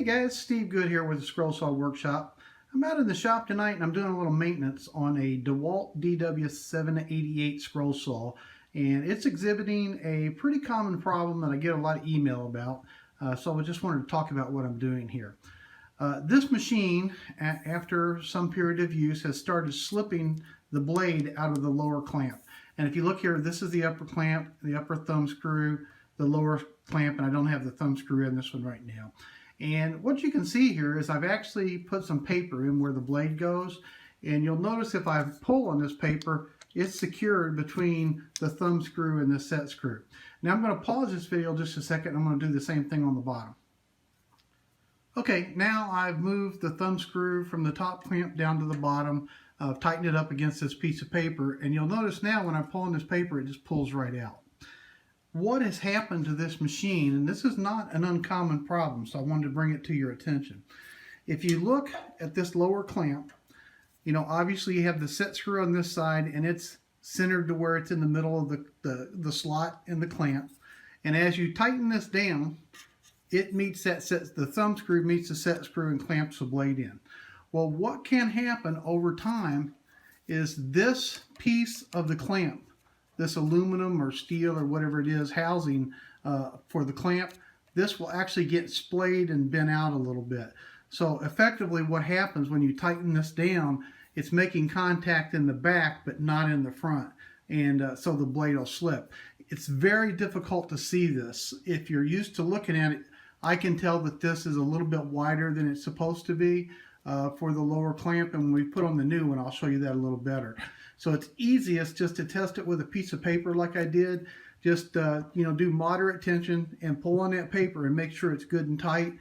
Hey guys, Steve Good here with the Scroll Saw Workshop. I'm out in the shop tonight and I'm doing a little maintenance on a DeWalt DW788 scroll saw, and it's exhibiting a pretty common problem that I get a lot of email about, so I just wanted to talk about what I'm doing here. This machine, after some period of use, has started slipping the blade out of the lower clamp. And if you look here, this is the upper clamp, the upper thumb screw, the lower clamp, and I don't have the thumb screw in this one right now. And what you can see here is I've actually put some paper in where the blade goes, and you'll notice if I pull on this paper, it's secured between the thumb screw and the set screw. Now I'm going to pause this video just a second. I'm going to do the same thing on the bottom. Okay, now I've moved the thumb screw from the top clamp down to the bottom. I've tightened it up against this piece of paper, and you'll notice now when I pull on this paper, it just pulls right out. What has happened to this machine, and this is not an uncommon problem, so I wanted to bring it to your attention. If you look at this lower clamp, you know, obviously you have the set screw on this side, and it's centered to where it's in the middle of the slot in the clamp. And as you tighten this down, it meets the thumb screw meets the set screw and clamps the blade in. Well, what can happen over time is this piece of the clamp, this aluminum or steel or whatever it is housing for the clamp, this will actually get splayed and bent out a little bit. So effectively what happens when you tighten this down, it's making contact in the back but not in the front, and so the blade will slip. It's very difficult to see this. If you're used to looking at it, I can tell that this is a little bit wider than it's supposed to be for the lower clamp, and when we put on the new one, I'll show you that a little better. So it's easiest just to test it with a piece of paper like I did. Just you know, do moderate tension and pull on that paper and make sure it's good and tight.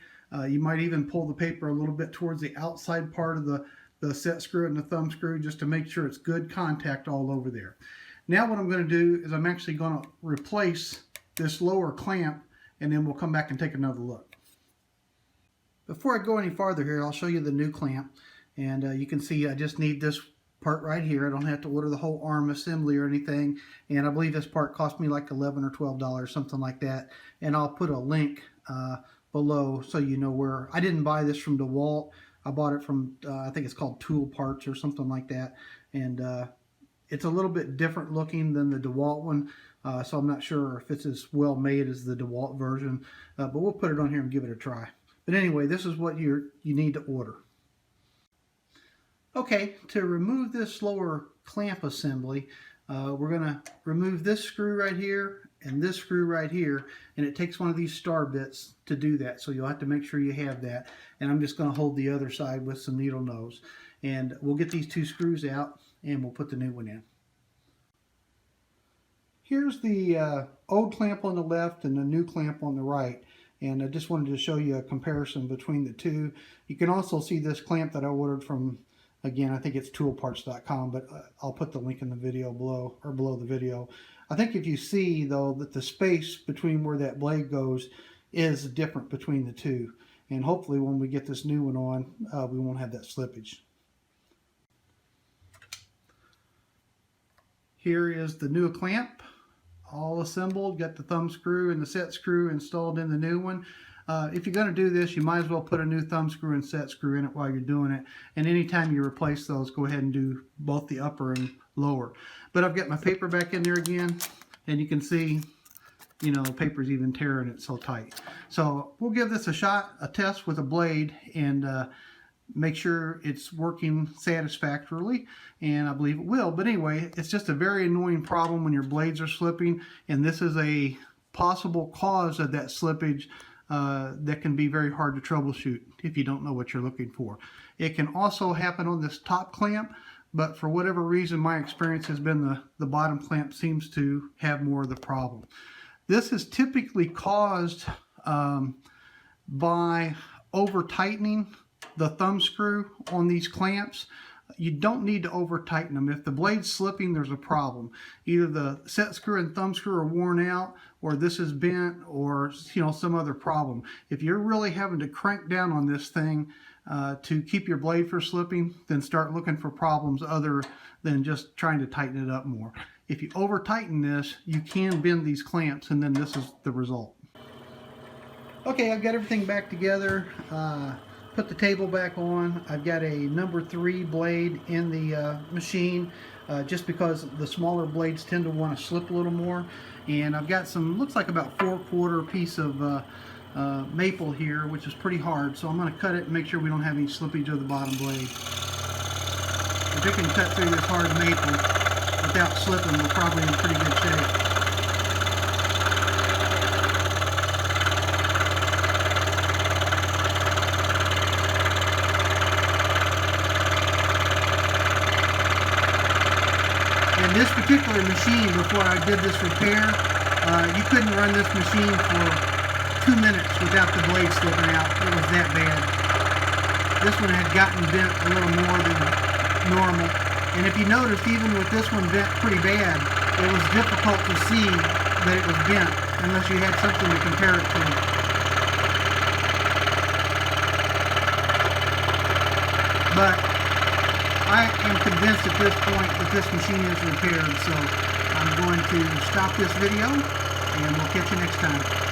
You might even pull the paper a little bit towards the outside part of the set screw and the thumb screw just to make sure it's good contact all over there. Now what I'm going to do is I'm actually going to replace this lower clamp, and then we'll come back and take another look. Before I go any farther here, I'll show you the new clamp, and you can see I just need this part right here. I don't have to order the whole arm assembly or anything, and I believe this part cost me like $11 or $12, something like that, and I'll put a link below so you know where. I didn't buy this from DeWalt. I bought it from I think it's called Tool Parts or something like that, and it's a little bit different looking than the DeWalt one, so I'm not sure if it's as well made as the DeWalt version, but we'll put it on here and give it a try. But anyway, this is what you need to order. Okay, to remove this lower clamp assembly, we're going to remove this screw right here and this screw right here, and it takes one of these star bits to do that, so you'll have to make sure you have that. And I'm just going to hold the other side with some needle nose, and we'll get these two screws out and we'll put the new one in. Here's the old clamp on the left and the new clamp on the right. And I just wanted to show you a comparison between the two. You can also see this clamp that I ordered from, again, I think it's toolparts.com, but I'll put the link in the video below, or below the video. I think if you see, though, that the space between where that blade goes is different between the two. And hopefully when we get this new one on, we won't have that slippage. Here is the new clamp, all assembled. Got the thumb screw and the set screw installed in the new one. If you're going to do this, you might as well put a new thumb screw and set screw in it while you're doing it. And anytime you replace those, go ahead and do both the upper and lower. But I've got my paper back in there again, and you can see, you know, the paper's even tearing it so tight. So we'll give this a shot, a test with a blade, and make sure it's working satisfactorily, and I believe it will. But anyway, it's just a very annoying problem when your blades are slipping, and this is a possible cause of that slippage that can be very hard to troubleshoot if you don't know what you're looking for. It can also happen on this top clamp, but for whatever reason, my experience has been the bottom clamp seems to have more of the problem. This is typically caused by over tightening the thumb screw on these clamps. You don't need to over tighten them. If the blade's slipping, there's a problem. Either the set screw and thumb screw are worn out, or this is bent, or some other problem. If you're really having to crank down on this thing to keep your blade from slipping, then start looking for problems other than just trying to tighten it up more. If you over tighten this, you can bend these clamps, and then this is the result. Okay, I've got everything back together. Put the table back on. I've got a number 3 blade in the machine, just because the smaller blades tend to want to slip a little more. And I've got some, looks like about 4/4 piece of maple here, which is pretty hard. So I'm going to cut it and make sure we don't have any slippage of the bottom blade. If it can cut through this hard maple without slipping, we're probably in pretty good shape. And this particular machine, before I did this repair, you couldn't run this machine for 2 minutes without the blade slipping out. It was that bad. This one had gotten bent a little more than normal. And if you noticed, even with this one bent pretty bad, it was difficult to see that it was bent unless you had something to compare it to. But I am convinced at this point that this machine is repaired, so I'm going to stop this video and we'll catch you next time.